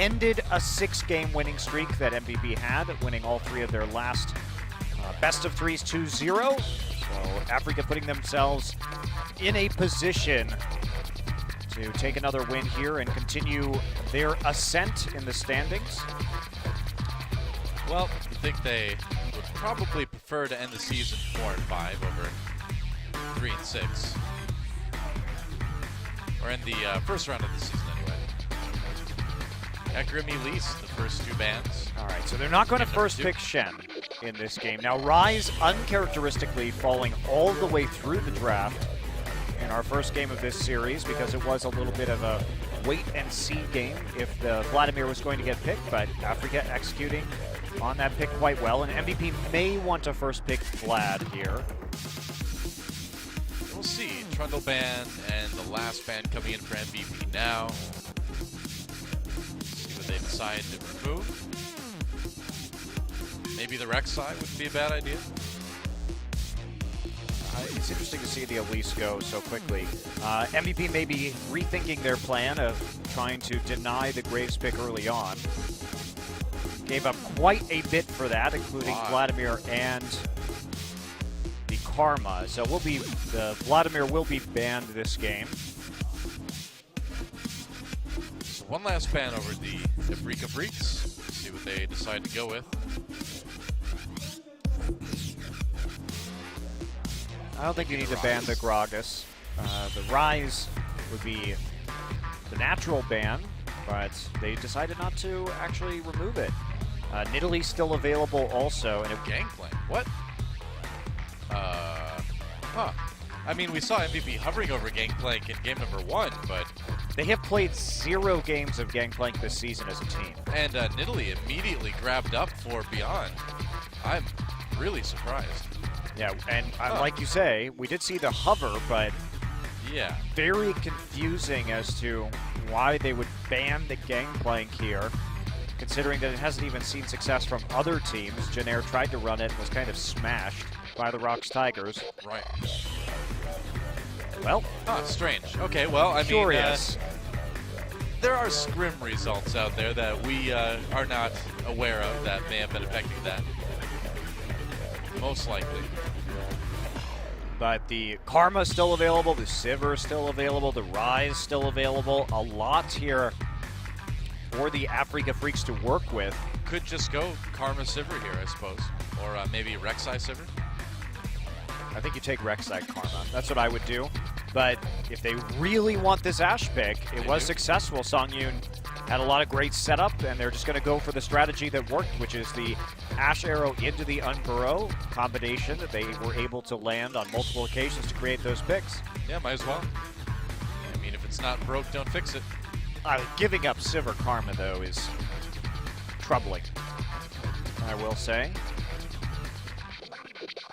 ended a 6-game winning streak that MVP had, winning all 3 of their last best of 3s 2-0. So Afreeca putting themselves in a position to take another win here and continue their ascent in the standings. Well, I think they would probably prefer to end the season 4-5 over 3-6. Or in the first round of the season anyway. Ekrim Elise, the first 2 bans. All right, so they're not going to first pick Shen in this game. Now, Rise uncharacteristically falling all the way through the draft in our first game of this series because it was a little bit of a wait-and-see game if the Vladimir was going to get picked, but Afreeca executing on that pick quite well, and MVP may want to first pick Vlad here. We'll see. Trundle ban and the last ban coming in for MVP now. See what they decide to remove. Maybe the Rek'Sai would be a bad idea. It's interesting to see the Elise go so quickly. MVP may be rethinking their plan of trying to deny the Graves pick early on. Gave up quite a bit for that, including Vladimir and the Karma. So the Vladimir will be banned this game. So one last ban over the Afreeca Freecs. See what they decide to go with. I don't think you need to ban the Gragas. The Rise would be the natural ban, but they decided not to actually remove it. Nidalee still available also. And Gangplank? What? I mean, we saw MVP hovering over Gangplank in game number 1, but... They have played 0 games of Gangplank this season as a team. And Nidalee immediately grabbed up for Beyond. I'm really surprised. Yeah, and like you say, we did see the hover, but yeah, very confusing as to why they would ban the Gangplank here, considering that it hasn't even seen success from other teams. Janair tried to run it and was kind of smashed by the Rocks Tigers. Right. Well. Strange. Okay, well, I mean, there are scrim results out there that we are not aware of that may have been affecting that. Most likely. But the Karma is still available, the Sivir is still available, the Rise still available. A lot here for the Afreeca Freecs to work with. Could just go Karma Sivir here, I suppose. Or maybe Rek'Sai Sivir. I think you take Rek'Sai Karma. That's what I would do. But if they really want this Ashe pick, it was successful. Songyun had a lot of great setup, and they're just going to go for the strategy that worked, which is the Ashe arrow into the Unburrow combination that they were able to land on multiple occasions to create those picks. Yeah, might as well. I mean, if it's not broke, don't fix it. Giving up Sivir Karma, though, is troubling, I will say.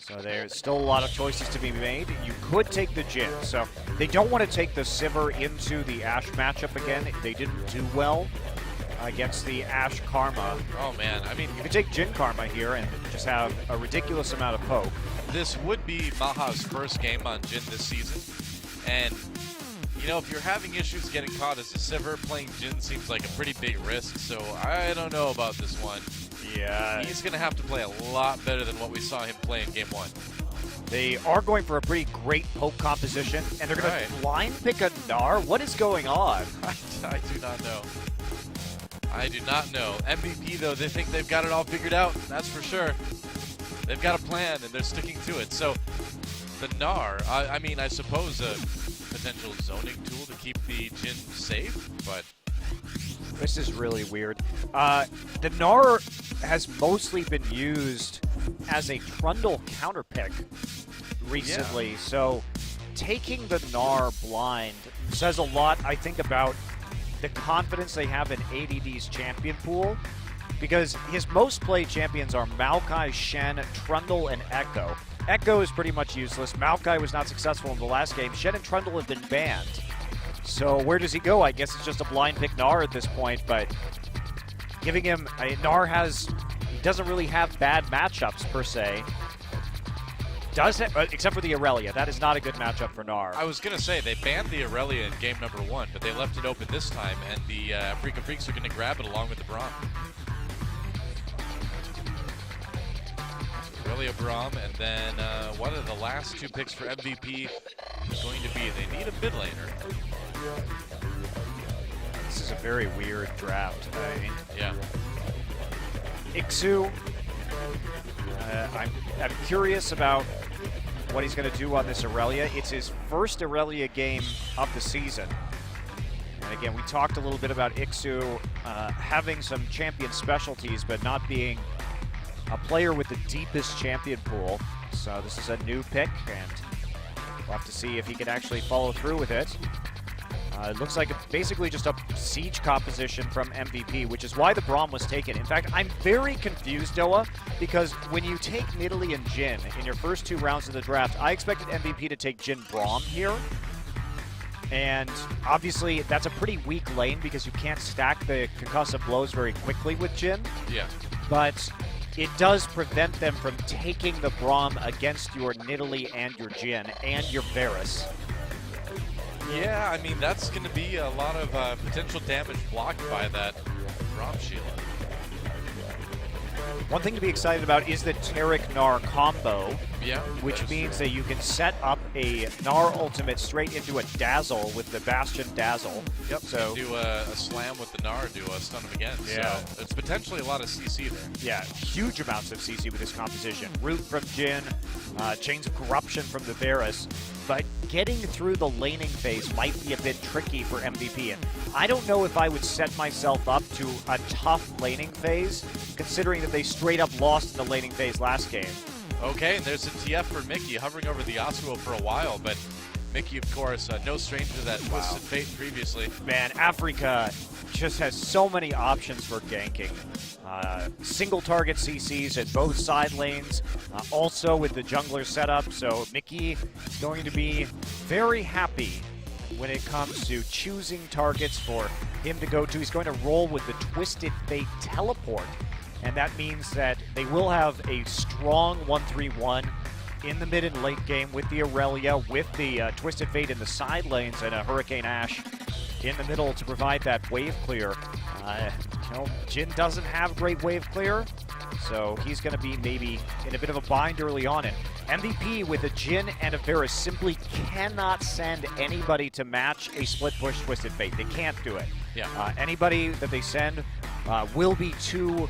So there's still a lot of choices to be made. You could take the Jhin. So they don't want to take the Sivir into the Ashe matchup again. They didn't do well against the Ashe Karma. Oh, man. I mean, you could take Jhin Karma here and just have a ridiculous amount of poke. This would be Maha's first game on Jhin this season. And, you know, if you're having issues getting caught as a Sivir, playing Jhin seems like a pretty big risk. So I don't know about this one. Yeah. He's going to have to play a lot better than what we saw him play in game 1. They are going for a pretty great poke composition, and they're going to blind pick a Gnar? What is going on? I do not know. I do not know. MVP, though, they think they've got it all figured out. That's for sure. They've got a plan, and they're sticking to it. So the Gnar, I mean, I suppose a potential zoning tool to keep the Jhin safe, but... This is really weird. The Gnar has mostly been used as a Trundle counter pick recently, so taking the Gnar blind says a lot, I think, about the confidence they have in ADD's champion pool, because his most played champions are Maokai, Shen, Trundle, and Echo. Echo is pretty much useless. Maokai was not successful in the last game. Shen and Trundle have been banned. So where does he go? I guess it's just a blind pick Gnar at this point, but giving him, Gnar he doesn't really have bad matchups per se. does it, except for the Aurelia. That is not a good matchup for Gnar. I was going to say, they banned the Aurelia in game number 1, but they left it open this time, and the Afreeca Freecs are going to grab it along with the Braum. Aurelia, Braum, and then what are the last 2 picks for MVP going to be? They need a mid laner. This is a very weird draft. Yeah. Ixu, I'm curious about what he's going to do on this Aurelia. It's his first Aurelia game of the season. And again, we talked a little bit about Ixu having some champion specialties, but not being a player with the deepest champion pool. So this is a new pick, and we'll have to see if he can actually follow through with it. It looks like basically just a siege composition from MVP, which is why the Braum was taken. In fact, I'm very confused, Doa, because when you take Nidalee and Jhin in your first 2 rounds of the draft, I expected MVP to take Jhin Braum here. And obviously, that's a pretty weak lane because you can't stack the concussive blows very quickly with Jhin. Yeah. But it does prevent them from taking the Braum against your Nidalee and your Jhin and your Varus. Yeah, I mean, that's going to be a lot of potential damage blocked by that Braum shield. One thing to be excited about is the Taric-Gnar combo, Yeah, which means that you can set up a Gnar ultimate straight into a Dazzle with the Bastion Dazzle. Yep, So do a slam with the Gnar, do a stun him again. Yeah. So it's potentially a lot of CC there. yeah, huge amounts of CC with this composition. Root from Jhin, Chains of Corruption from the Varus. But getting through the laning phase might be a bit tricky for MVP. And I don't know if I would set myself up to a tough laning phase, considering that they straight up lost in the laning phase last game. Okay, and there's a TF for Mickey, hovering over the Yasuo for a while, but Mickey, of course, no stranger to that Twisted Fate previously. Man, Afreeca just has so many options for ganking. Single target CCs at both side lanes, also with the jungler setup. So Mickey is going to be very happy when it comes to choosing targets for him to go to. He's going to roll with the Twisted Fate teleport, and that means that they will have a strong 1-3-1 in the mid and late game with the Aurelia, with the Twisted Fate in the side lanes, and a Hurricane Ash in the middle to provide that wave clear. Jhin doesn't have great wave clear, so he's going to be maybe in a bit of a bind early on. And MVP with a Jhin and a Varus simply cannot send anybody to match a split push Twisted Fate. They can't do it. Yeah. Anybody that they send will be too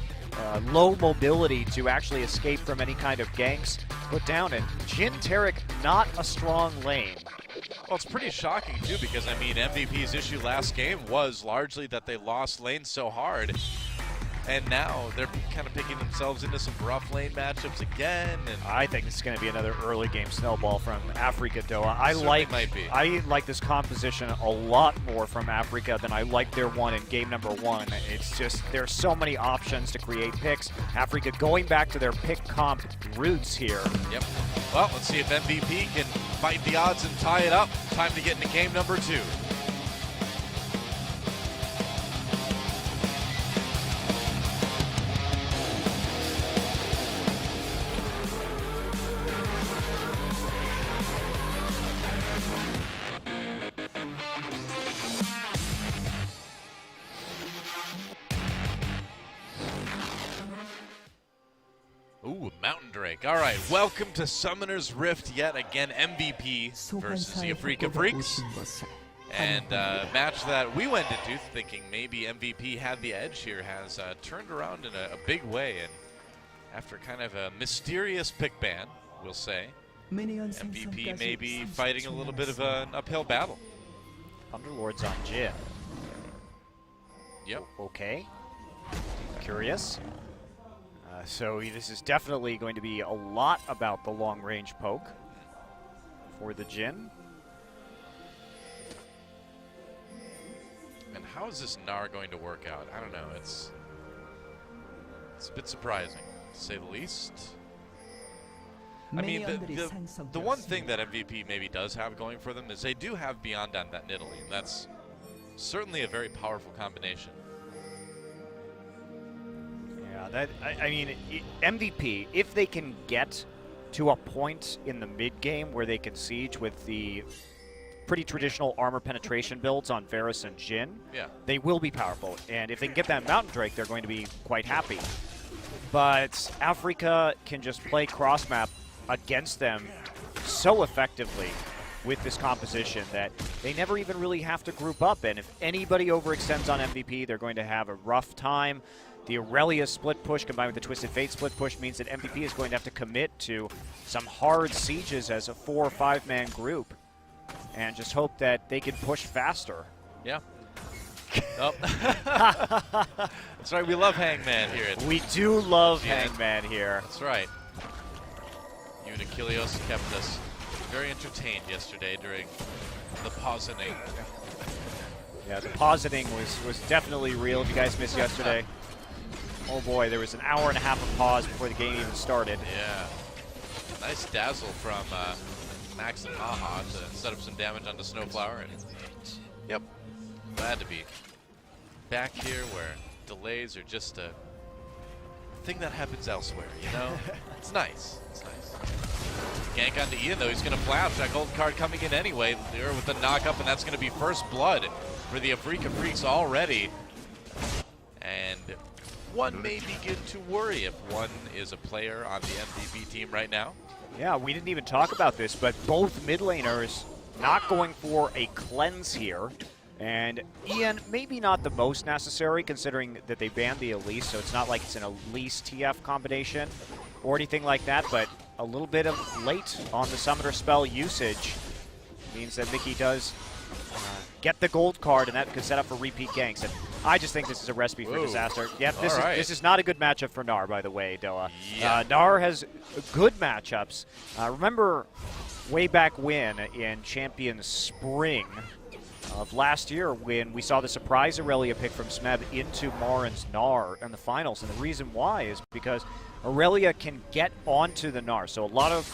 low mobility to actually escape from any kind of ganks put down. And Jhin Taric, not a strong lane. Well, it's pretty shocking, too, because, I mean, MVP's issue last game was largely that they lost lane so hard. And now they're kind of picking themselves into some rough lane matchups again. And I think it's going to be another early game snowball from Afreeca, Doa. might be. I like this composition a lot more from Afreeca than I liked their one in game number 1. It's just, there's so many options to create picks. Afreeca going back to their pick comp roots here. Yep. Well, let's see if MVP can fight the odds and tie it up. Time to get into game number 2. Ooh, Mountain Drake. All right, welcome to Summoner's Rift yet again. MVP versus the Afreeca Freecs. And match that we went into thinking maybe MVP had the edge here has turned around in a big way. And after kind of a mysterious pick ban, we'll say, MVP may be fighting a little bit of an uphill battle. Underlords on Jhin. Yep. Okay. Curious. So this is definitely going to be a lot about the long-range poke for the Jhin. And how is this Gnar going to work out? I don't know. It's a bit surprising, to say the least. I mean, the one thing that MVP maybe does have going for them is they do have Beyond on that Nidalee, and that's certainly a very powerful combination. Yeah, I mean, MVP, if they can get to a point in the mid game where they can siege with the pretty traditional armor penetration builds on Varus and Jhin, they will be powerful. And if they can get that Mountain Drake, they're going to be quite happy. But Afreeca can just play cross-map against them so effectively with this composition that they never even really have to group up. And if anybody overextends on MVP, they're going to have a rough time. The Aurelia split push combined with the Twisted Fate split push means that MVP is going to have to commit to some hard sieges as a 4 or 5 man group and just hope that they can push faster. Yeah. Oh. That's right, we love Hangman here. We do love Hangman here. That's right. You and Achilles kept us very entertained yesterday during the pausening. Yeah, the pausening was definitely real. If you guys missed yesterday, oh boy, there was an hour and a half of pause before the game even started. Yeah. Nice dazzle from Max and Maha to set up some damage onto Snowflower. And yep, glad to be back here where delays are just a thing that happens elsewhere, you know? It's nice. It's nice. Gank onto Ian, though. He's going to flash. That gold card coming in anyway. There with the knock-up, and that's going to be first blood for the Afreeca Freecs already. And one may begin to worry if one is a player on the MVP team right now. Yeah, we didn't even talk about this, but both mid laners not going for a cleanse here. And Ian, maybe not the most necessary considering that they banned the Elise, so it's not like it's an Elise TF combination or anything like that, but a little bit of late on the summoner spell usage means that Mickey does get the gold card, and that could set up for repeat ganks. And I just think this is a recipe for disaster. Yep, this is not a good matchup for Gnar, by the way, Doa. Yeah. Gnar has good matchups. Remember way back when in Champions Spring of last year when we saw the surprise Aurelia pick from Smeb into Marin's Gnar in the finals, and the reason why is because Aurelia can get onto the Gnar. So a lot of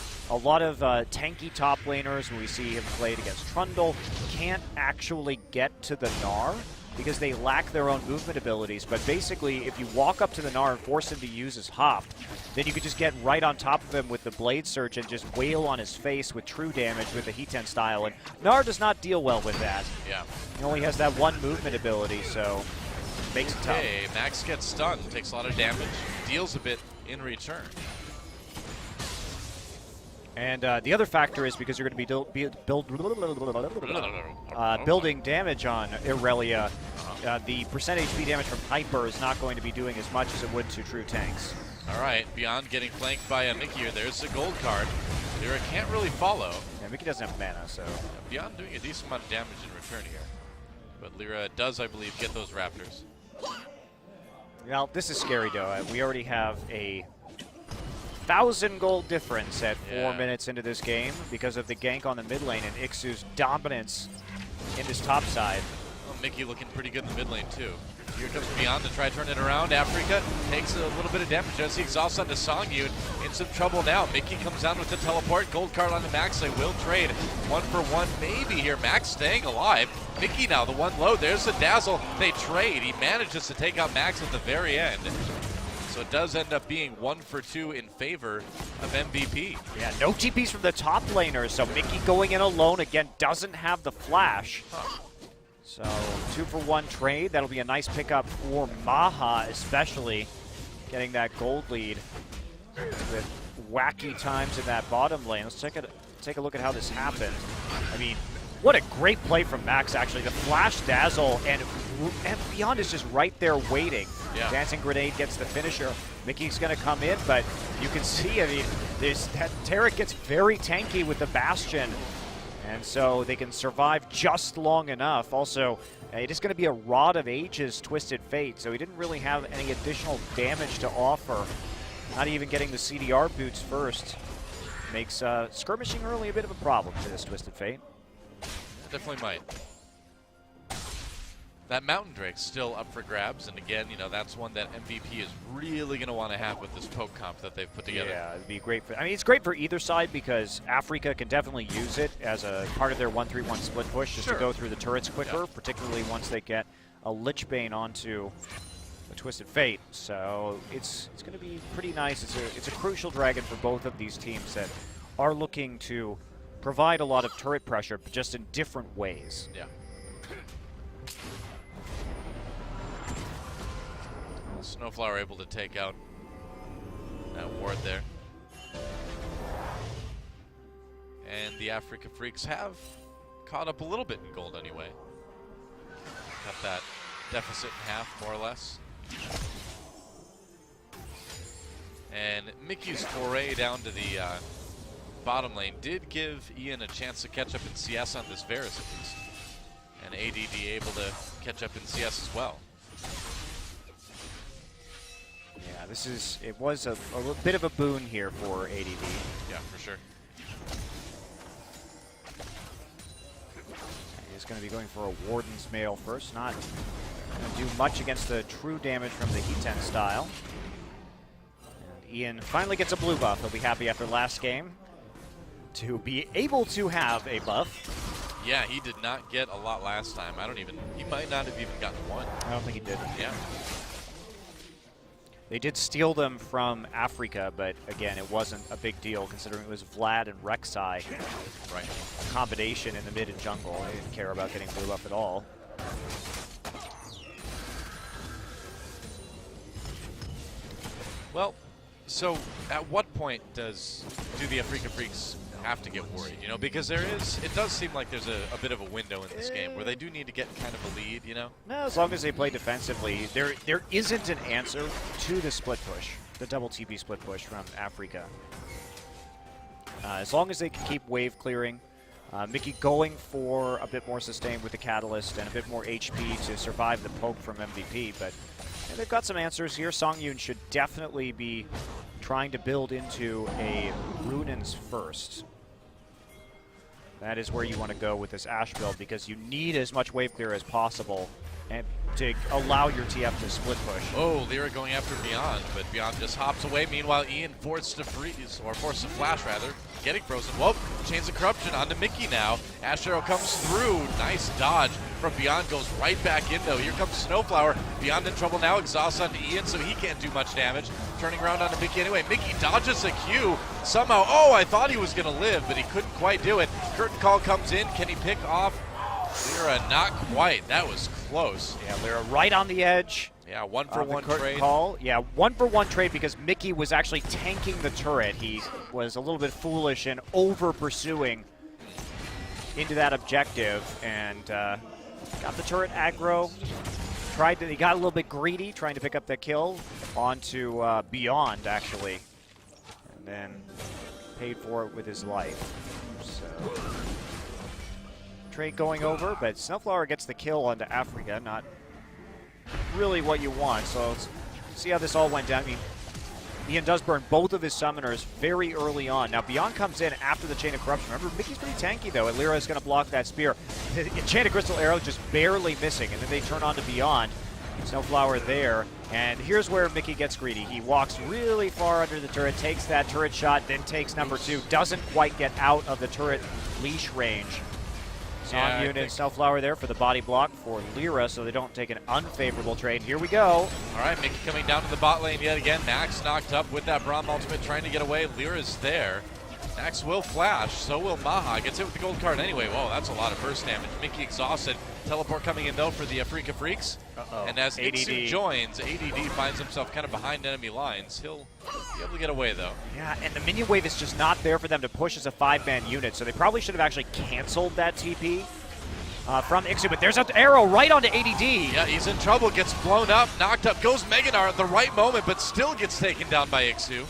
tanky top laners when we see him played against Trundle can't actually get to the Gnar because they lack their own movement abilities. But basically, if you walk up to the Gnar and force him to use his hop, then you could just get right on top of him with the Blade Surge and just wail on his face with true damage with the Heat 10 style. And Gnar does not deal well with that. Yeah. He only has that one movement ability, so it makes it tough. Okay, Max gets stunned, takes a lot of damage, deals a bit in return. And the other factor is because you're going to be building damage on Aurelia, the percent HP damage from Hyper is not going to be doing as much as it would to true tanks. All right, Beyond getting flanked by a Mickey here. There's the gold card. Lyra can't really follow. Yeah, Mickey doesn't have mana, so. Beyond doing a decent amount of damage in return here. But Lyra does, I believe, get those Raptors. Well, this is scary, though. We already have a 1,000 gold difference at 4 minutes into this game because of the gank on the mid lane and Ixu's dominance in this top side. Well, Mickey looking pretty good in the mid lane, too. Here comes Beyond to try to turn it around. Afreeca takes a little bit of damage as he exhausts onto Songyun. In some trouble now. Mickey comes down with the teleport. Gold card onto Max. They will trade 1 for 1 maybe here. Max staying alive. Mickey now, the one low. There's the dazzle. They trade. He manages to take out Max at the very end. So it does end up being 1 for 2 in favor of MVP. Yeah, no TPs from the top laners, so Mickey going in alone again doesn't have the flash. So 2 for 1 trade. That'll be a nice pickup for Maha, especially getting that gold lead with wacky times in that bottom lane. Let's take a look at how this happened. I mean, what a great play from Max, actually. The flash dazzle, and Beyond is just right there waiting. Yeah. Dancing Grenade gets the finisher. Mickey's going to come in, but you can see, I mean, Tarek gets very tanky with the Bastion, and so they can survive just long enough. Also, it is going to be a Rod of Ages Twisted Fate, so he didn't really have any additional damage to offer. Not even getting the CDR boots first makes skirmishing early a bit of a problem for this Twisted Fate. Definitely might. That Mountain Drake's still up for grabs, and again, you know, that's one that MVP is really going to want to have with this poke comp that they've put together. Yeah, it'd be great for, I mean, it's great for either side because Afreeca can definitely use it as a part of their 1-3-1 split push just to go through the turrets quicker, particularly once they get a Lich Bane onto the Twisted Fate. So it's going to be pretty nice. It's a crucial dragon for both of these teams that are looking to provide a lot of turret pressure, but just in different ways. Yeah. Snowflower able to take out that ward there. And the Afreeca Freecs have caught up a little bit in gold anyway. Cut that deficit in half, more or less. And Mickey's foray down to the bottom lane did give Ian a chance to catch up in CS on this Varus at least. And ADD able to catch up in CS as well. Yeah, it was a bit of a boon here for ADD. Yeah, for sure. He's going to be going for a Warden's Mail first. Not going to do much against the true damage from the Heat-10 style. And Ian finally gets a blue buff. He'll be happy after last game to be able to have a buff. Yeah, he did not get a lot last time. He might not have even gotten one. I don't think he did. Yeah. They did steal them from Afreeca, but again, it wasn't a big deal considering it was Vlad and Rek'Sai. Right. A combination in the mid and jungle. They didn't care about getting blue buff at all. Well, so at what point do the Afreeca Freecs have to get worried? You know, because it does seem like there's a bit of a window in this game where they do need to get kind of a lead, you know? No, as long as they play defensively, there isn't an answer to the split push, the double TP split push from Afreeca. As long as they can keep wave clearing, Mickey going for a bit more sustain with the Catalyst and a bit more HP to survive the poke from MVP, but they've got some answers here. Songyun should definitely be trying to build into a Runins first. That is where you want to go with this Ashe build because you need as much wave clear as possible and to allow your TF to split push. Oh, Lyra going after Beyond, but Beyond just hops away. Meanwhile, Ian forced to freeze, or forced to flash rather, getting frozen. Whoa, Chains of Corruption onto Mickey now. Ashe Arrow comes through. Nice dodge from Beyond, goes right back in though. Here comes Snowflower. Beyond in trouble now, exhaust onto Ian, so he can't do much damage. Turning around onto Mickey anyway. Mickey dodges a Q. Somehow, oh, I thought he was gonna live, but he couldn't quite do it. Curtain Call comes in. Can he pick off Lyra? Not quite. That was close. Yeah, Lyra right on the edge. Yeah, 1-for-1 trade. Call. Yeah, 1-for-1 trade because Mickey was actually tanking the turret. He was a little bit foolish and over pursuing into that objective and got the turret aggro. He got a little bit greedy trying to pick up the kill onto Beyond actually, and then paid for it with his life. So trade going over, but Snowflower gets the kill onto Afreeca. Not really what you want, so let's see how this all went down. I mean, Ian does burn both of his summoners very early on. Now, Beyond comes in after the Chain of Corruption. Remember, Mickey's pretty tanky, though, and Lyra is going to block that spear. Chain of Crystal Arrow just barely missing, and then they turn on to Beyond. Snowflower there, and here's where Mickey gets greedy. He walks really far under the turret, takes that turret shot, then takes number 2. Doesn't quite get out of the turret leash range. Songyun and Snowflower there for the body block for Lyra, so they don't take an unfavorable trade. Here we go. All right, Mickey coming down to the bot lane yet again. Nax knocked up with that Braum ultimate, trying to get away. Lyra's there. Nax will flash, so will Maha. Gets hit with the gold card anyway. Whoa, that's a lot of burst damage. Mickey exhausted. Teleport coming in, though, for the Afreeca Freecs. And as ADD joins, ADD finds himself kind of behind enemy lines. He'll be able to get away, though. Yeah, and the minion wave is just not there for them to push as a 5-man unit, so they probably should have actually canceled that TP from Ixu, but there's an arrow right onto ADD. Yeah, he's in trouble, gets blown up, knocked up, goes Meganar at the right moment, but still gets taken down by Ixu.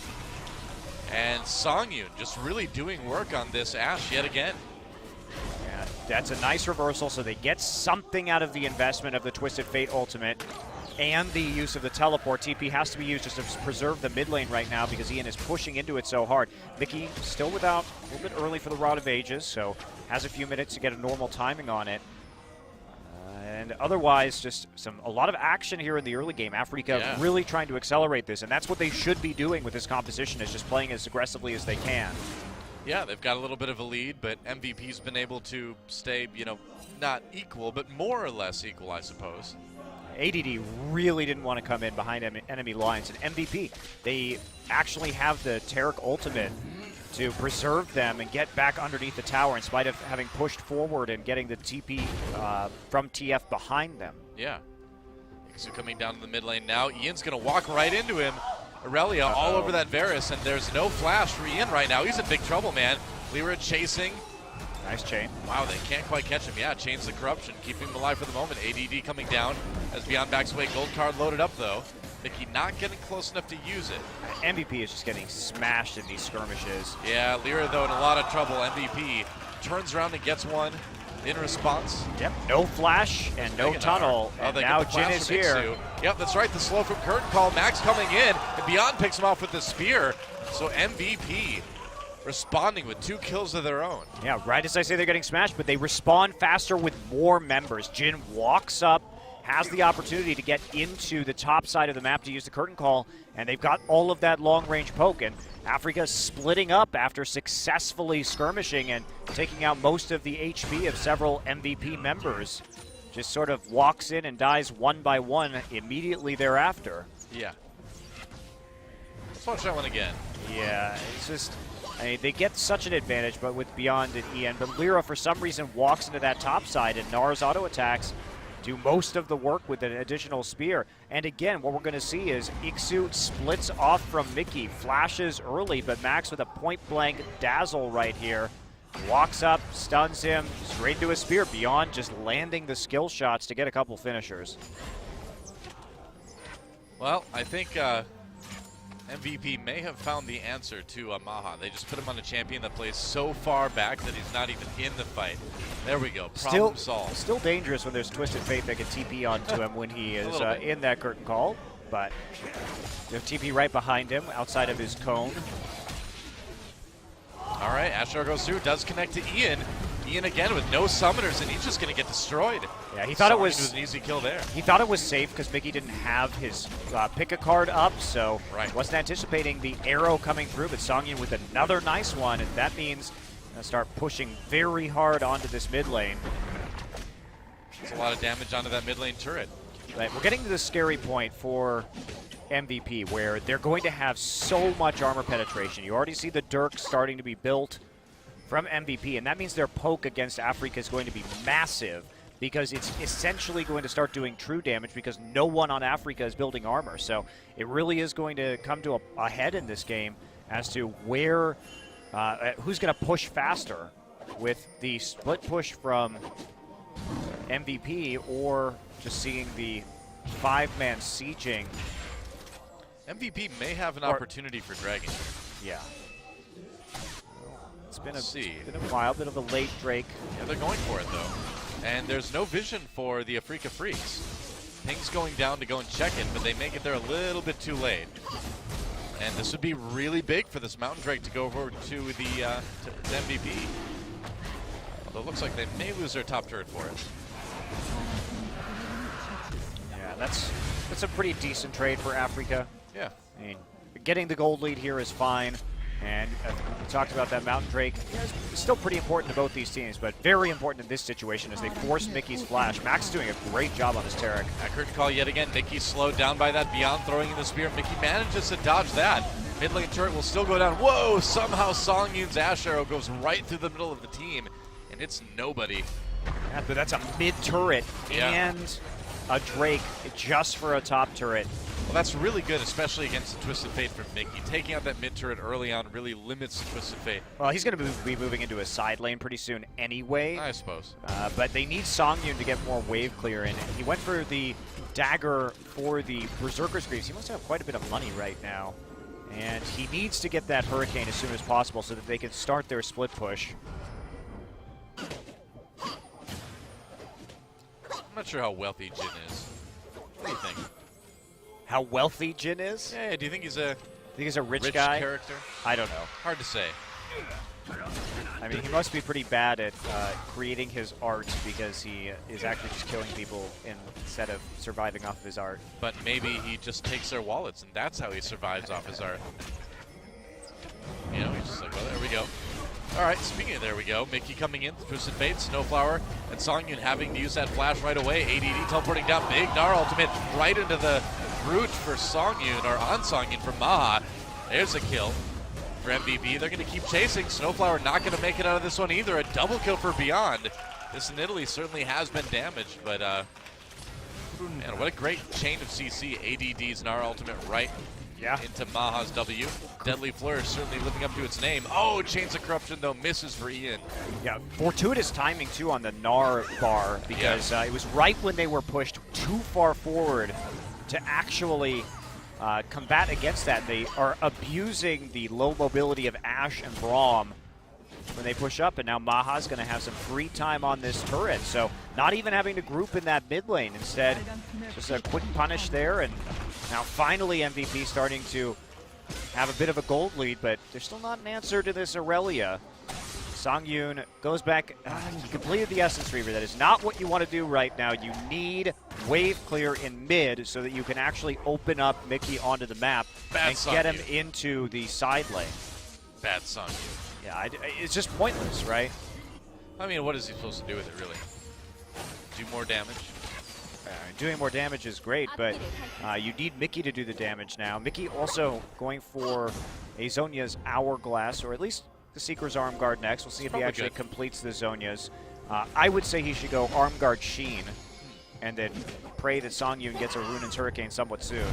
And Songyun just really doing work on this Ashe yet again. Yeah, that's a nice reversal, so they get something out of the investment of the Twisted Fate ultimate and the use of the teleport. TP has to be used just to preserve the mid lane right now because Ian is pushing into it so hard. Mickey still without, a little bit early for the Rod of Ages, so has a few minutes to get a normal timing on it. And otherwise, just a lot of action here in the early game. Afreeca really trying to accelerate this, and that's what they should be doing with this composition, is just playing as aggressively as they can. Yeah, they've got a little bit of a lead, but MVP's been able to stay, you know, not equal, but more or less equal, I suppose. ADD really didn't want to come in behind enemy lines. And MVP, they actually have the Taric ultimate to preserve them and get back underneath the tower in spite of having pushed forward and getting the TP from TF behind them. Yeah. So coming down to the mid lane now, Ian's going to walk right into him. Aurelia all over that Varus, and there's no flash for Ian right now. He's in big trouble, man. Lyra chasing. Nice chain. Wow, they can't quite catch him. Yeah, chains the corruption, keeping him alive for the moment. ADD coming down as Beyond backs away. Gold card loaded up, though. Mickey not getting close enough to use it. MVP is just getting smashed in these skirmishes. Yeah, Lyra, though, in a lot of trouble. MVP turns around and gets one in response. Yep, no flash and no tunnel. And now Jin is here. Yep, that's right, the slow from Curtain Call. Max coming in, and Beyond picks him off with the spear. So MVP responding with 2 kills of their own. Yeah, right as I say they're getting smashed, but they respond faster with more members. Jin walks up, has the opportunity to get into the top side of the map to use the Curtain Call, and they've got all of that long-range poke, and Afreeca splitting up after successfully skirmishing and taking out most of the HP of several MVP members. Just sort of walks in and dies one by one immediately thereafter. Yeah. Let's watch that one again. Yeah, it's just, I mean, they get such an advantage, but with Beyond and Ian. But Lyra, for some reason, walks into that top side, and Nar's auto attacks do most of the work with an additional spear. And again, what we're going to see is Ixu splits off from Mickey, flashes early, but Max with a point-blank dazzle right here. Walks up, stuns him, straight into a spear. Beyond just landing the skill shots to get a couple finishers. Well, I think MVP may have found the answer to Maha. They just put him on a champion that plays so far back that he's not even in the fight. There we go. Problem solved. Still dangerous when there's Twisted Fate that can TP onto him when he is in that Curtain Call. But there's TP right behind him, outside of his cone. All right, Astro goes through, does connect to Ian. Ian again with no summoners, and he's just going to get destroyed. Yeah, he thought it was an easy kill there. He thought it was safe because Mickey didn't have his pick a card up, so wasn't anticipating the arrow coming through. But Songyun with another nice one, and that means start pushing very hard onto this mid lane. There's a lot of damage onto that mid lane turret. Right, we're getting to the scary point for MVP, where they're going to have so much armor penetration. You already see the Dirk starting to be built from MVP, and that means their poke against Afreeca is going to be massive, because it's essentially going to start doing true damage because no one on Afreeca is building armor. So it really is going to come to a head in this game as to where, who's going to push faster with the split push from MVP or just seeing the 5-man sieging. MVP may have an opportunity for Dragon. Yeah. It's been a while, bit of a late Drake. Yeah, they're going for it though. And there's no vision for the Afreeca Freecs. Ping's going down to go and check it, but they may get there a little bit too late. And this would be really big for this Mountain Drake to go over to the to MVP. Although it looks like they may lose their top turret for it. Yeah, that's a pretty decent trade for Afreeca. Yeah. I mean, getting the gold lead here is fine. And we talked about that Mountain Drake. It's still pretty important to both these teams, but very important in this situation as they force Mickey's flash. Max is doing a great job on this Taric. Curtain Call yet again. Mickey slowed down by that Beyond throwing in the spear. Mickey manages to dodge that. Mid lane turret will still go down. Whoa! Somehow Songyun's Ash Arrow goes right through the middle of the team, and it's nobody. Yeah, but that's a mid turret and a Drake just for a top turret. Well, that's really good, especially against the Twisted Fate from Mickey. Taking out that mid turret early on really limits the Twisted Fate. Well, he's going to be moving into a side lane pretty soon anyway. I suppose. But they need Songyun to get more wave clear in. He went for the dagger for the Berserker's Greaves. He must have quite a bit of money right now. And he needs to get that Hurricane as soon as possible so that they can start their split push. I'm not sure how wealthy Jin is. What do you think? How wealthy Jin is? Yeah, do you think he's a rich guy? Character? I don't know. Hard to say. I mean, he must be pretty bad at creating his art because he is actually just killing people instead of surviving off of his art. But maybe he just takes their wallets, and that's how he survives off his art. You know, he's just like, well, there we go. All right, speaking of there we go. Mickey coming in, twisted bait, Snowflower, and Songyun having to use that flash right away. ADD teleporting down, big Gnar ultimate right into the root for Songyun, or on Songyun for Maha. There's a kill for MVP. They're going to keep chasing. Snowflower not going to make it out of this one either. A double kill for Beyond. This in Italy certainly has been damaged, but man, what a great chain of CC. ADD's Gnar ultimate right into Maha's W. Deadly Flourish certainly living up to its name. Oh, Chains of Corruption, though, misses for Ian. Yeah, fortuitous timing, too, on the Gnar bar, because it was right when they were pushed too far forward to actually combat against that. They are abusing the low mobility of Ashe and Braum when they push up, and now Maha's going to have some free time on this turret, so not even having to group in that mid lane. Instead, just a quick punish there, and now finally MVP starting to have a bit of a gold lead, but there's still not an answer to this Aurelia. Songyun goes back. He completed the Essence Reaver. That is not what you want to do right now. You need wave clear in mid so that you can actually open up Mickey onto the map and get him into the side lane. Bad Songyun. Yeah, it's just pointless, right? I mean, what is he supposed to do with it, really? Do more damage? Doing more damage is great, but you need Mickey to do the damage now. Mickey also going for a Zhonya's Hourglass, or at least the Seeker's Arm Guard next. We'll see if he actually completes the Zhonya's. I would say he should go Arm Guard Sheen, and then pray that Songyun gets a Runin's Hurricane somewhat soon.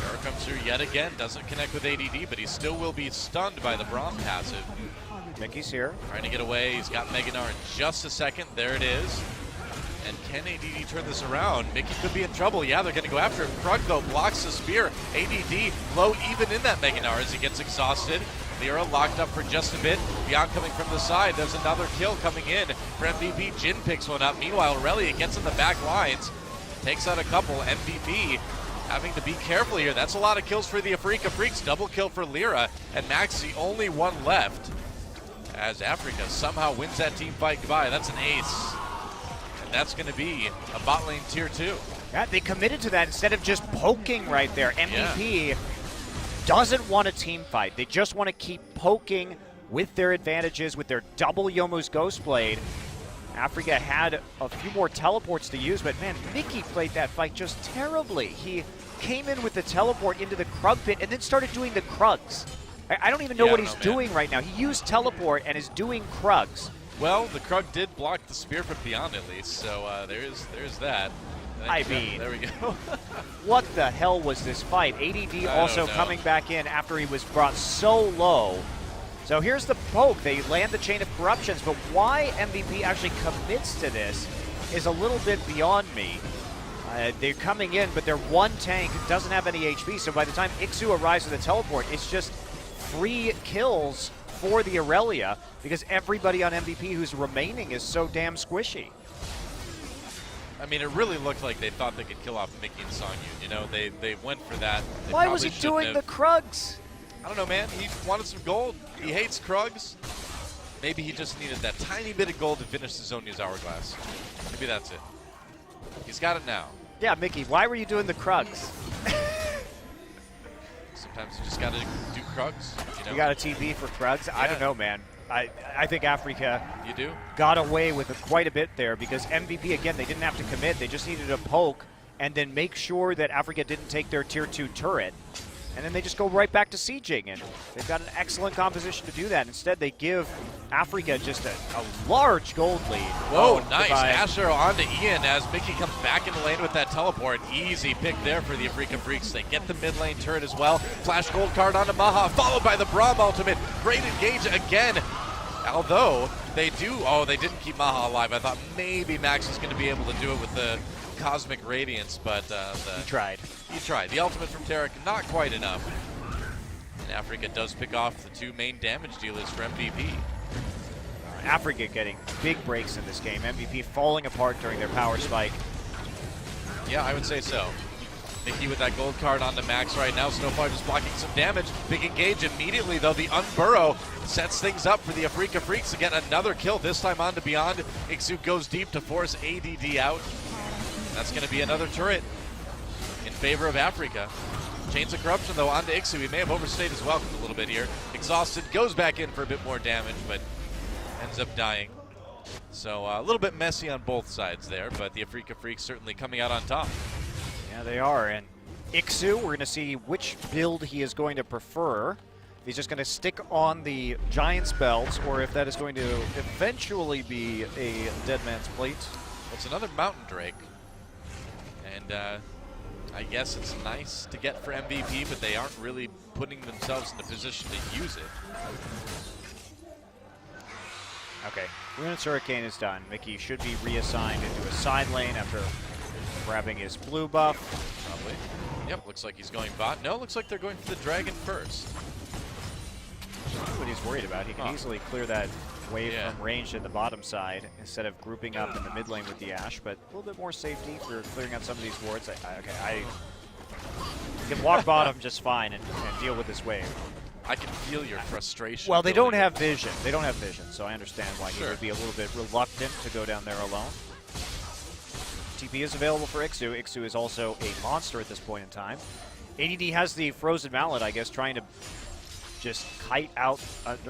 Terror comes through yet again, doesn't connect with ADD, but he still will be stunned by the Braum passive. Mickey's here. Trying to get away, he's got Mega Gnar in just a second, there it is. And can ADD turn this around? Mickey could be in trouble. Yeah, they're going to go after him. Krug, though, blocks the spear. ADD low even in that Mega Gnar as he gets exhausted. Lyra locked up for just a bit. Beyond coming from the side. There's another kill coming in for MVP. Jin picks one up. Meanwhile, Aurelia gets in the back lines. Takes out a couple. MVP having to be careful here. That's a lot of kills for the Afreeca Freecs. Double kill for Lyra. And Max the only one left. As Afreeca somehow wins that team fight goodbye. That's an ace. That's going to be a bot lane tier 2. Yeah, they committed to that instead of just poking right there. MVP doesn't want a team fight. They just want to keep poking with their advantages, with their double Youmuu's Ghostblade. Afreeca had a few more teleports to use, but man, Mickey played that fight just terribly. He came in with the teleport into the Krug pit and then started doing the Krugs. I don't even know what he's doing right now. He used teleport and is doing Krugs. Well, the Krug did block the spear from Beyond at least, so there's that. I mean, there we go. What the hell was this fight? ADD also coming back in after he was brought so low. So here's the poke. They land the Chain of Corruptions, but why MVP actually commits to this is a little bit beyond me. They're coming in, but their one tank doesn't have any HP, so by the time Ixu arrives with a teleport, it's just free kills for the Aurelia, because everybody on MVP who's remaining is so damn squishy. I mean, it really looked like they thought they could kill off Mickey and Songyun. You know, they went for that. Why was he doing the Krugs? I don't know, man. He wanted some gold. He hates Krugs. Maybe he just needed that tiny bit of gold to finish the Zhonya's Hourglass. Maybe that's it. He's got it now. Yeah, Mickey, why were you doing the Krugs? Sometimes you just got to do Krugs. You got a TV for Krugs? Yeah. I don't know, man. I think Afreeca got away with quite a bit there, because MVP, again, they didn't have to commit. They just needed to poke and then make sure that Afreeca didn't take their tier 2 turret. And then they just go right back to sieging, and they've got an excellent composition to do that. Instead, they give Afreeca just a large gold lead. Whoa, nice. Asher onto Ian as Mickey comes back in the lane with that teleport. Easy pick there for the Afreeca Freecs. They get the mid lane turret as well. Flash gold card onto Maha, followed by the Braum ultimate. Great engage again. Although they didn't keep Maha alive. I thought maybe Max was going to be able to do it with the Cosmic Radiance, but he tried. He tried. The ultimate from Tarek, not quite enough. And Afreeca does pick off the 2 main damage dealers for MVP. Afreeca getting big breaks in this game. MVP falling apart during their power spike. Yeah, I would say so. Mickey with that gold card onto Max right now. Snowfire just blocking some damage. Big engage immediately, though. The Unburrow sets things up for the Afreeca Freecs to get another kill, this time on to Beyond. Ixu goes deep to force ADD out. That's going to be another turret in favor of Afreeca. Chains of Corruption, though, onto Ixu. He may have overstayed his welcome a little bit here. Exhausted, goes back in for a bit more damage, but ends up dying. So a little bit messy on both sides there, but the Afreeca Freecs certainly coming out on top. Yeah, they are. And Ixu, we're going to see which build he is going to prefer. If he's just going to stick on the Giant's Belt, or if that is going to eventually be a Dead Man's Plate. Well, it's another Mountain Drake. And I guess it's nice to get for MVP, but they aren't really putting themselves in a position to use it. Okay, Ruinous Hurricane is done. Mickey should be reassigned into a side lane after grabbing his blue buff. Probably. Yep, looks like he's going bot. No, looks like they're going for the dragon first. That's what he's worried about. He can easily clear that wave from range at the bottom side instead of grouping up in the mid lane with the Ashe, but a little bit more safety for clearing out some of these wards. I can walk bottom just fine and deal with this wave. I can feel your frustration. Well, they don't have vision. They don't have vision, so I understand why he Sure. would be a little bit reluctant to go down there alone. TP is available for Ixu. Ixu is also a monster at this point in time. ADD has the Frozen Mallet, I guess, trying to just kite out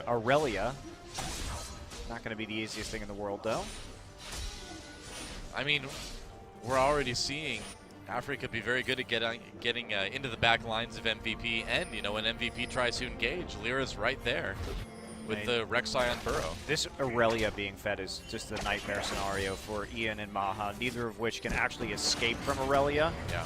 Aurelia. Not going to be the easiest thing in the world, though. I mean, we're already seeing Afreeca be very good at getting into the back lines of MVP, and, you know, when MVP tries to engage, Lyra's right there with the Rek'Sai on Burrow. This Aurelia being fed is just a nightmare scenario for Ian and Maha, neither of which can actually escape from Aurelia. Yeah.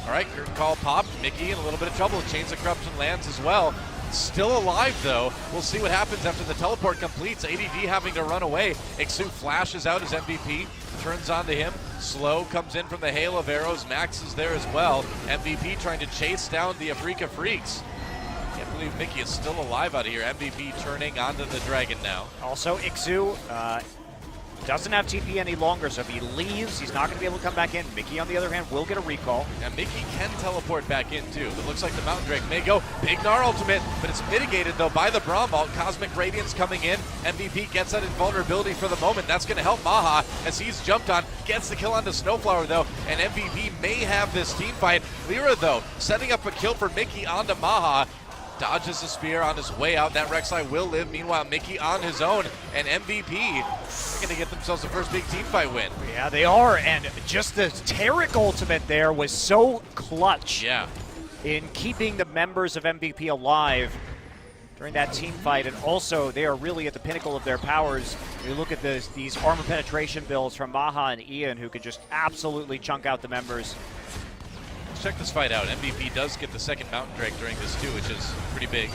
All right, curtain call popped. Mickey in a little bit of trouble. Chains of Corruption lands as well. Still alive, though. We'll see what happens after the teleport completes. ADD having to run away. Ixu flashes out as MVP, turns onto him. Slow comes in from the hail of arrows. Max is there as well. MVP trying to chase down the Afreeca Freecs. Can't believe Mickey is still alive out of here. MVP turning onto the dragon now. Also, Ixu doesn't have TP any longer, so if he leaves, he's not going to be able to come back in. Mickey, on the other hand, will get a recall. And Mickey can teleport back in, too. It looks like the Mountain Drake may go. Big Gnar ultimate, but it's mitigated, though, by the Braum Vault. Cosmic Radiance coming in. MVP gets that invulnerability for the moment. That's going to help Maha as he's jumped on. Gets the kill onto Snowflower, though, and MVP may have this team fight. Lyra, though, setting up a kill for Mickey onto Maha. Dodges the spear on his way out. That Rek'Sai will live. Meanwhile, Mickey on his own, and MVP are going to get themselves the first big team fight win. Yeah, they are, and just the Taric ultimate there was so clutch in keeping the members of MVP alive during that team fight, and also they are really at the pinnacle of their powers. You look at these armor penetration builds from Maha and Ian, who could just absolutely chunk out the members. Check this fight out. MVP does get the second Mountain Drake during this too, which is pretty big.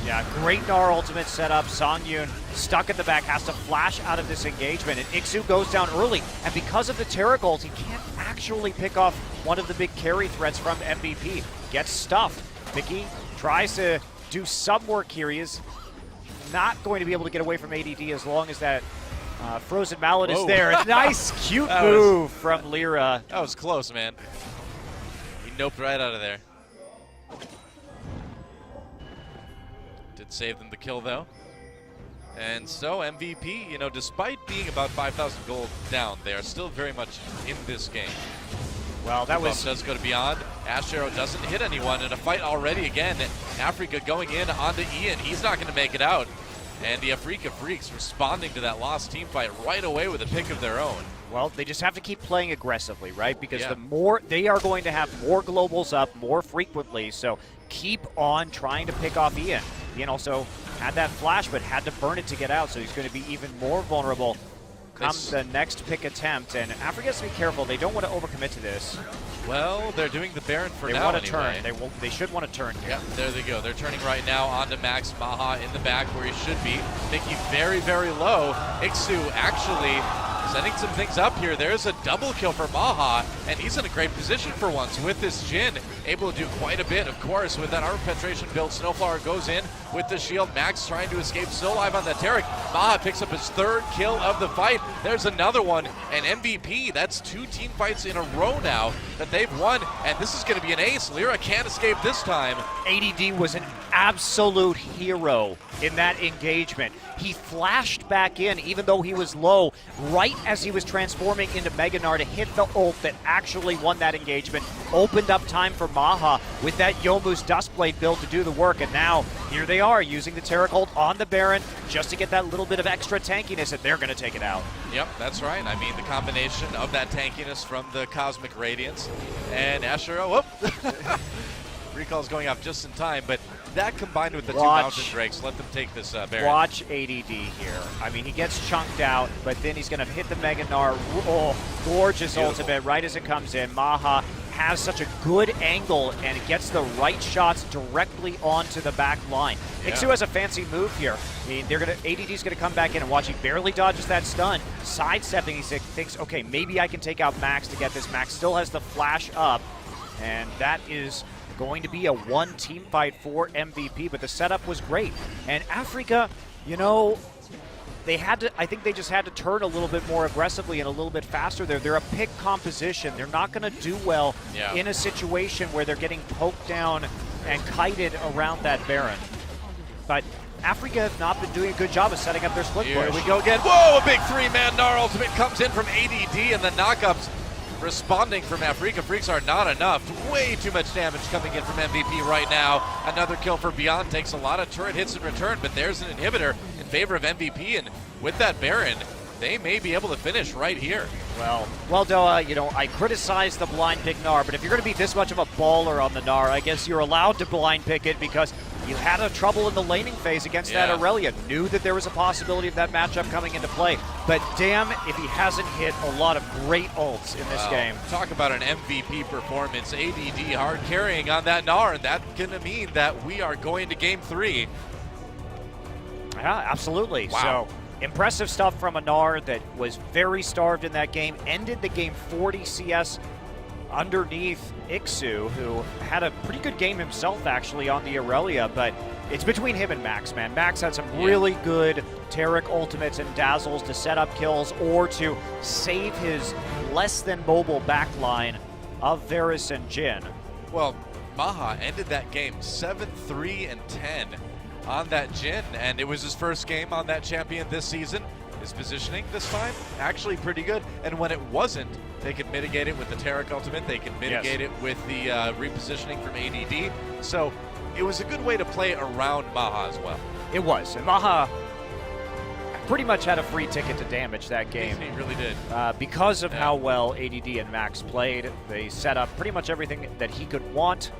Yeah, great Gnar ultimate setup. Songyun stuck at the back, has to flash out of this engagement, and Ixu goes down early. And because of the Taric ult, he can't actually pick off one of the big carry threats from MVP. Gets stuffed. Mickey tries to do some work here. He is not going to be able to get away from ADD as long as that Frozen Mallet is there. Nice, cute move from Lyra. That was close, man. Noped right out of there. Did save them the kill, though. And so MVP, you know, despite being about 5,000 gold down, they are still very much in this game. Well, that was... does go to Beyond. Ash Arrow doesn't hit anyone in a fight already again. Afreeca going in onto Ian. He's not going to make it out. And the Afreeca Freecs responding to that lost team fight right away with a pick of their own. Well, they just have to keep playing aggressively, right? Because the more they are going to have more globals up more frequently, so keep on trying to pick off Ian. Ian also had that flash, but had to burn it to get out, so he's going to be even more vulnerable come the next pick attempt. And Afreeca has to be careful. They don't want to overcommit to this. Well, they're doing the Baron for now. They want to turn. They should want to turn here. Yeah, there they go. They're turning right now onto Max. Maha in the back where he should be. Mickey very, very low. Ixu actually setting some things up here. There's a double kill for Maha, and he's in a great position for once with this Jhin. Able to do quite a bit, of course, with that armor penetration build. Snowflower goes in with the shield. Max trying to escape, still alive on that Taric. Maha picks up his third kill of the fight. There's another one, and MVP, that's 2 team fights in a row now that they've won, and this is going to be an ace. Lyra can't escape this time. ADD was an absolute hero in that engagement. He flashed back in, even though he was low, right as he was transforming into Meganar to hit the ult that actually won that engagement, opened up time for Maha with that Yomu's Duskblade build to do the work, and now here they are using the Taric ult on the Baron just to get that little bit of extra tankiness, and they're going to take it out. Yep, that's right. I mean, the combination of that tankiness from the Cosmic Radiance and Asher, whoop! Recall's going off just in time, but that combined with the two Mountain Drakes, let them take this Baron. Watch ADD here. I mean, he gets chunked out, but then he's going to hit the Meganar. Oh, gorgeous ultimate right as it comes in. Maha has such a good angle, and it gets the right shots directly onto the back line. Yeah. Ixu has a fancy move here. I mean, ADD's going to come back in, and watch, he barely dodges that stun. Sidestepping, he thinks, okay, maybe I can take out Max to get this. Max still has the flash up, and that is going to be a one team fight for MVP, but the setup was great. And Afreeca, you know, I think they just had to turn a little bit more aggressively and a little bit faster there. They're a pick composition. They're not going to do well in a situation where they're getting poked down and kited around that Baron. But Afreeca have not been doing a good job of setting up their split push. Here we go again. Whoa, a big three-man Gnar ultimate comes in from ADD, and the knockups responding from Afreeca Freecs are not enough. Way too much damage coming in from MVP right now. Another kill for Beyond, takes a lot of turret hits in return, but there's an inhibitor in favor of MVP, and with that Baron, they may be able to finish right here. Well, Doa, you know, I criticize the blind pick Gnar, but if you're going to be this much of a baller on the Gnar, I guess you're allowed to blind pick it because you had a trouble in the laning phase against that Aurelia. Knew that there was a possibility of that matchup coming into play, but damn if he hasn't hit a lot of great ults in this game. Talk about an MVP performance. ADD hard carrying on that Gnar, and that's going to mean that we are going to game 3. Yeah, absolutely. Wow. So impressive stuff from a Gnar that was very starved in that game. Ended the game 40 CS underneath Ixu, who had a pretty good game himself actually on the Aurelia, but it's between him and Max, man. Max had some really good Taric ultimates and dazzles to set up kills or to save his less than mobile backline of Varus and Jhin. Well, Maha ended that game 7-3-10 on that Jhin, and it was his first game on that champion this season. His positioning this time, actually pretty good, and when it wasn't, they could mitigate it with the Taric ultimate, they could mitigate it with the repositioning from ADD, so it was a good way to play around Maha as well. It was, and Maha pretty much had a free ticket to damage that game. He really did. Because of how well ADD and Max played, they set up pretty much everything that he could want,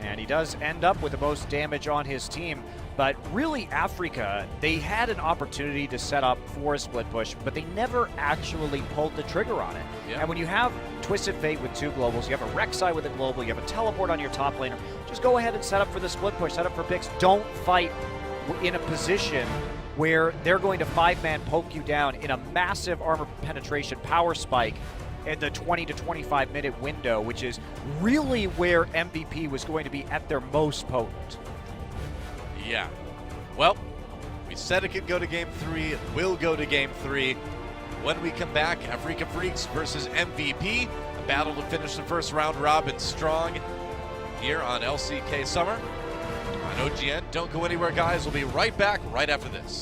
and he does end up with the most damage on his team. But really, Afreeca, they had an opportunity to set up for a split push, but they never actually pulled the trigger on it. Yeah. And when you have Twisted Fate with 2 globals, you have a Rek'Sai with a global, you have a teleport on your top laner, just go ahead and set up for the split push, set up for picks. Don't fight in a position where they're going to 5-man poke you down in a massive armor penetration power spike in the 20 to 25 minute window, which is really where MVP was going to be at their most potent. Yeah. Well, we said it could go to game 3. It will go to game 3. When we come back, Afreeca Freecs versus MVP. A battle to finish the first round robin strong here on LCK Summer on OGN. Don't go anywhere, guys. We'll be right back right after this.